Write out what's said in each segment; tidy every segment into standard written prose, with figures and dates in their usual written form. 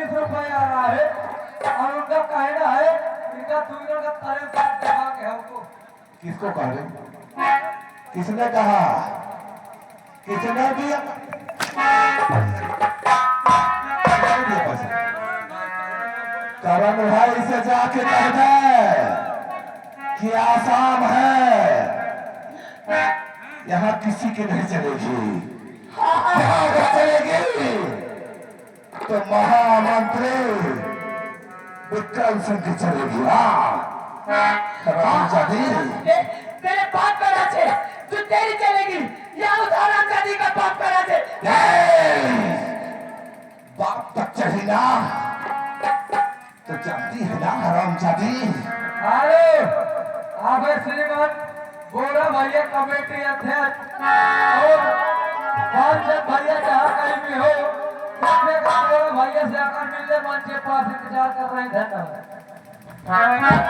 रुपये आ रहा है और उनका कहना है इनका दूसरों का तारे साथ दबा के हमको। किसको कह रहे? किसने कहा? किसने दिया? करण भाई से जाके कह दे कि आसाम है, यहाँ किसी की नहीं चलेगी। चलेगी तो महामंत्री विक्रम सिंह की चलेगी। तेरे बाप का राज है, तू तेरी चलेगी या उस हरामजादी का बाप का राज है? बाप तक चढ़ी ना तो जानती है ना हरामजादी। अरे आगे श्रीमान बोरा भैया कमेटी अध्यक्ष और पांचन भैया जहाँ कहीं भी हो अपने का बोरा भैया से आकर मिलने मंच के पास इंतजार कर रहे हैं। धन्यवाद।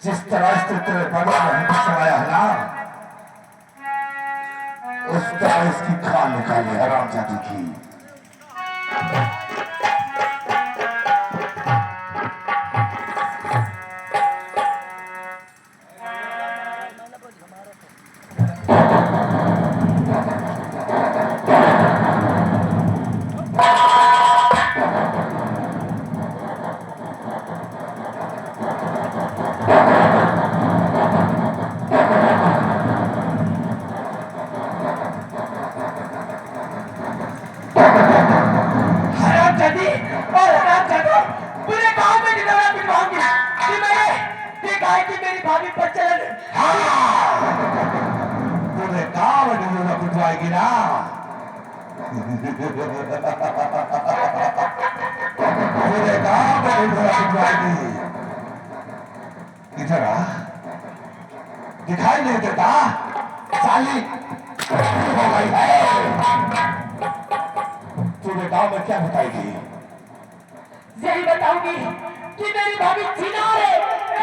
जिस तरह से तेरे बड़े बहन चलाया है ना, उस तरह इसकी खाल निकाली हरामजादी की। पूरे गांव में पिटवाएगी ना। पूरे गांव में पिटवाएगी। इधर आ, दिखाई नहीं देता साली हो गई है। पूरे गांव में क्या बताएगी? यही बताऊंगी कि मेरी भाभी चिनार है,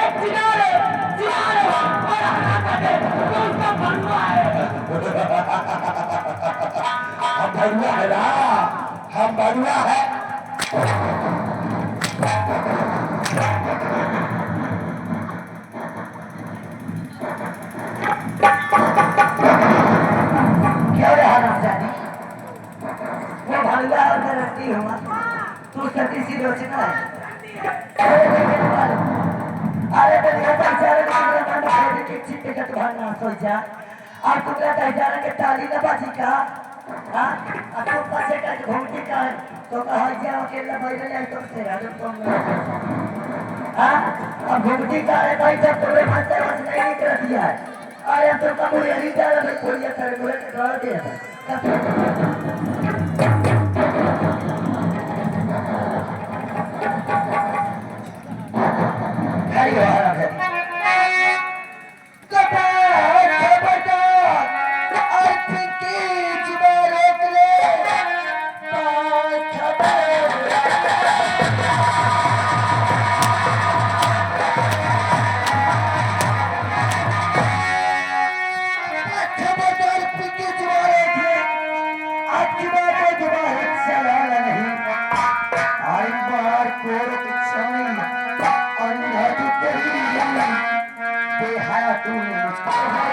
एक चिनार है, चिनार है और हरामजादे तो उसका भंगवा है। हम भगवा है ना, हम भगवा है। क्या रे हरामजादी, वो भंगवा और गारंटी हुआ तू सती सी रोचना है। अरे तो ये पैसा रे तुमने मन में के चिट्टे का तुम्हारा ना सोचा और तुमने पैसा के ताली ना बाजी का। हां अब तो पासे का घूमती का है तो कहा जाओ अकेला बैठ जाए तो से राजू तुम। हां अब घूमती का है भाई जब तुम्हें फंसे बस नहीं कर दिया है। अरे तो कब यही जा रहा है कोई ये कर बोले कर दिया कोर साईं अनुराग तेरी बेहया तूने मुझको है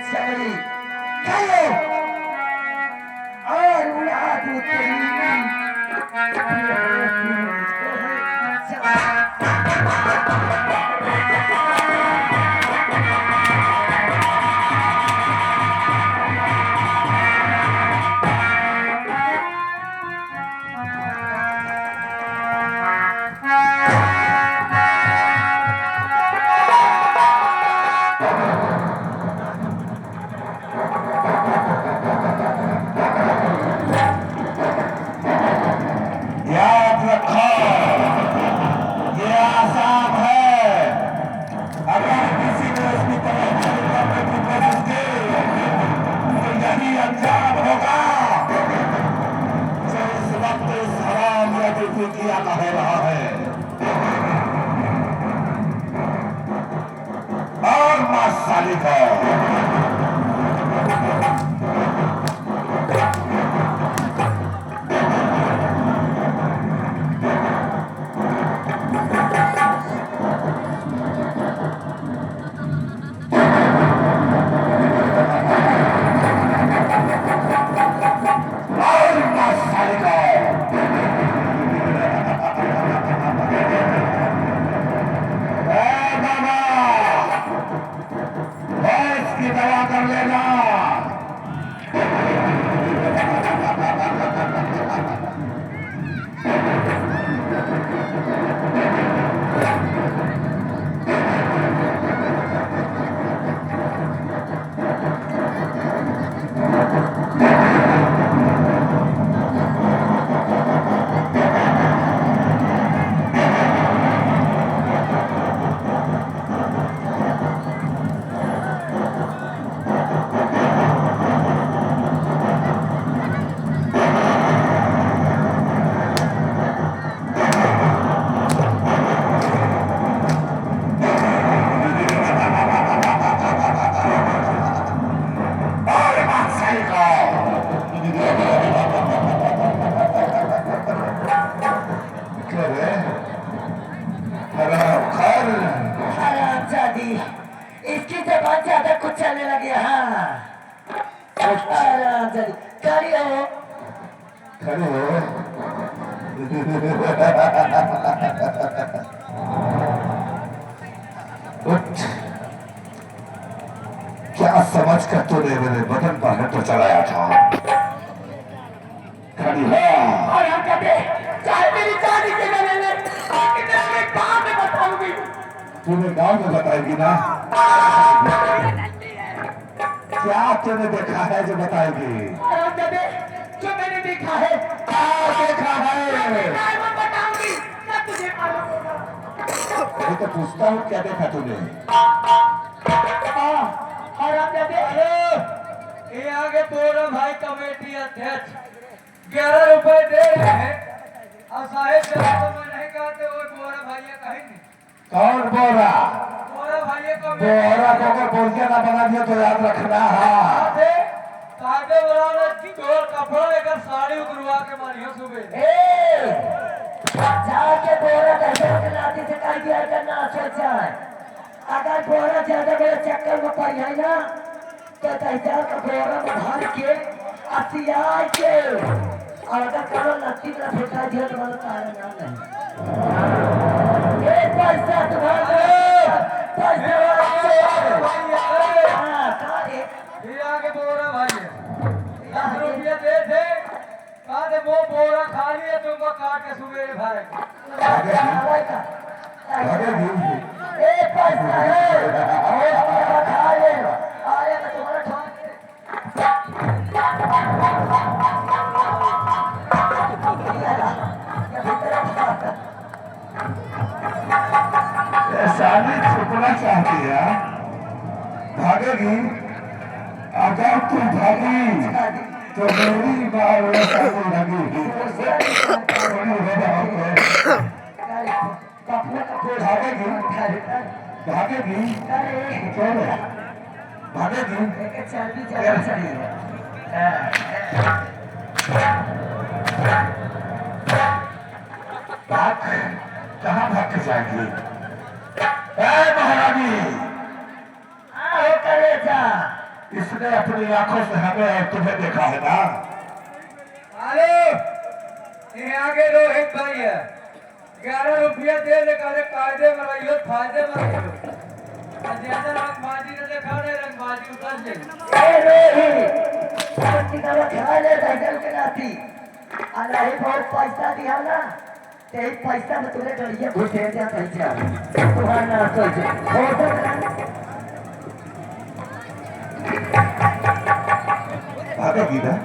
चमड़ी कहो अनुराग तेरी बेहया तूने मुझको है याद रखो, ये आसान है। अगर किसी ने उसकी तरफ करने की कोशिश की तो यही अंजाम होगा जो इस वक्त इस हराम नदी की किया कह रहा है। और मां साली को की दवा कर लेना। इसकी जबान ज्यादा कुछ चलने लगी। हाँ खड़ी हो खड़े हो। उठ। क्या समझ कर तूने मेरे बदन पर हाथ चलाया था? खड़ी हो। और हम कहते चाहे मेरी जान के गले में इतना मैं गाँव में बताऊंगी। तूने गांव में बताएगी ना? क्या तूने देखा है जो बताएगी? और हम कहते जो मैंने देखा है क्या देखा है? वो बताऊंगी ना तुझे मालूम होगा। मैं तो पूछता हूँ क्या देखा तूने? और हम कहते ये आगे बोरा भाई कमेटी अध्यक्ष 11 रुपए दे रहे हैं और साहेब से तो मैं नहीं कहते वो बोरा भैया कहेंगे। कौन बोरा? बोरा भैया बोरा को अगर बोलिया ना बना दिया तो याद रखना है। साहबे बोला जोर कपड़ा लेकर साड़ी उतरवा के मारियो सुबह। जाके बोरा कैसे लाती से कह दिया करना सोचा है। अगर बोरा ज्यादा बड़े चक्कर में पड़ जाए ना तो तैयार का बोरा में भर के असिया के और अगर करो लत्ती में फेंका दिया तो बोला तारा ना नहीं। एक पैसा तुम्हारा पैसा ये आगे बोरा भाई 10 रुपया दे थे कहा वो बोरा खा लिया तुमको काट के सुबह भाई। एक पैसा है और हमारा खा ले आए मैं तुम्हारा ठोक साली छुपना चाहती है, भागेगी। अगर तू भागी तो मेरी माँ साली लगेगी। भागेगी भागेगी अरे चलो भागेगी एक चर्बी ज्यादा चढ़ी है भाग कहाँ भाग के जाएगी महारानी आओ कलेजा इसने अपनी आंखों से हमें और तुम्हें देखा है ना अरे ये आगे रोहित भाई है 11 रुपया दे दे कायदे में रहियो फायदे में रहियो ज्यादा रंगबाजी ने देखा नहीं रंगबाजी उतर जाएगी ए रोही पत्ती का खा ले दजल के नाती अरे बहुत पैसा दिया ना ते पैसा में तुझे गड़िया घुसे जा पैसा तुम्हारा ना सोच हो सकता भागेगी ना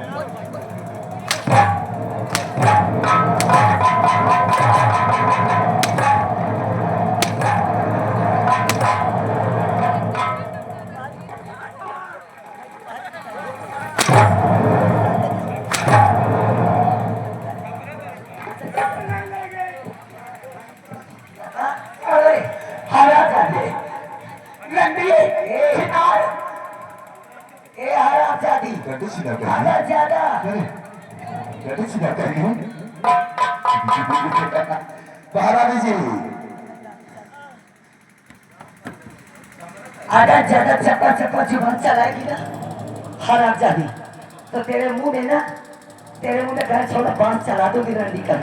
अरे हरा जाने रंडी शिकार ए हरा जादी गड्ढे सीधा हरा करेंगे ज्यादा गड्ढे सीधा करेंगे महारानी जी आधा ज्यादा चप्पा चप्पा जुबान चलाएगी ना हरा जादी तो तेरे मुंह में ना तेरे मुंह में घर छोड़ा बांस चला दूंगी रंडी कर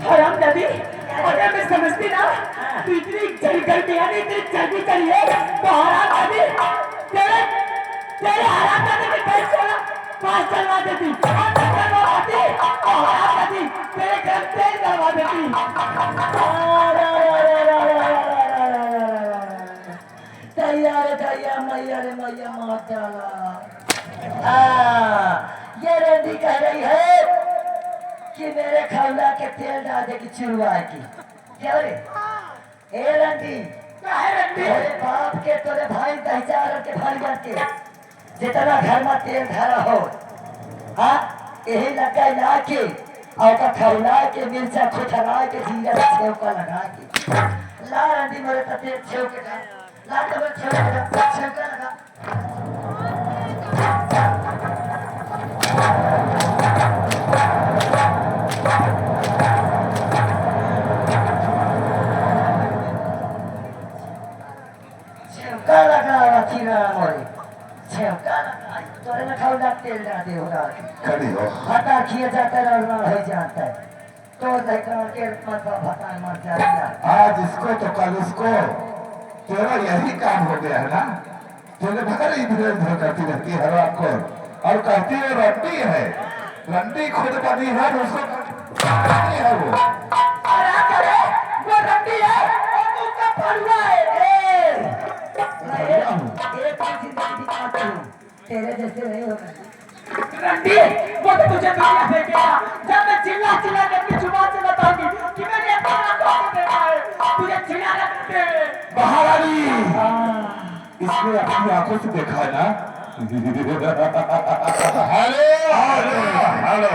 हराम दादी अगर मैं समझती ना तो इतनी चल करके यानी इतनी चर्बी चढ़ी है तो हराम दादी तेरे तेरे हराम दादी के घर चला पास चलवा देती और चलवा आती और हराम दादी तेरे घर तेल करवा देती तैयार तैयार मैया रे मैया माताला ये रंडी कह रही है कि मेरे खौला के तेल डाल देगी चुरवा की क्या रे ए रंडी तेरे बाप के तोरे भाई दहचार के भाई के जितना घर में तेल धरा हो हाँ यही लगा ला के और का खौला के मिर्चा खुथरा के जीरा छेवका लगा के ला रंडी मेरे तो तेल छेव के ला तो मेरे छेवका लगा छेवका लगा रखीरा मोरे छेवका लगा तोरे में खौला तेल डाल दे होगा खड़ी हो भाता किए जाता है और ना हो जाता है तो देखा के मतलब भाता मर जाएगा आज इसको तो कल उसको तेरा यही काम हो गया है ना तेरे भर इधर उधर करती रहती है हर वक्त को और कहती है रंडी है रंडी खुद बनी है तो उसको नहीं है वो अरे करे वो रंडी है और उसका पड़ुआ है एक चीज दिखाती हूँ तेरे जैसे नहीं होगा रंडी वो तो तुझे दुनिया देखेगा जब मैं चिल्ला चिल्ला के अपनी जुबान से बताऊंगी कि मैंने अपना को देखा है तुझे चिल्लाना करते महारानी इसने अपनी आंखों से देखा है ना हेलो हेलो हेलो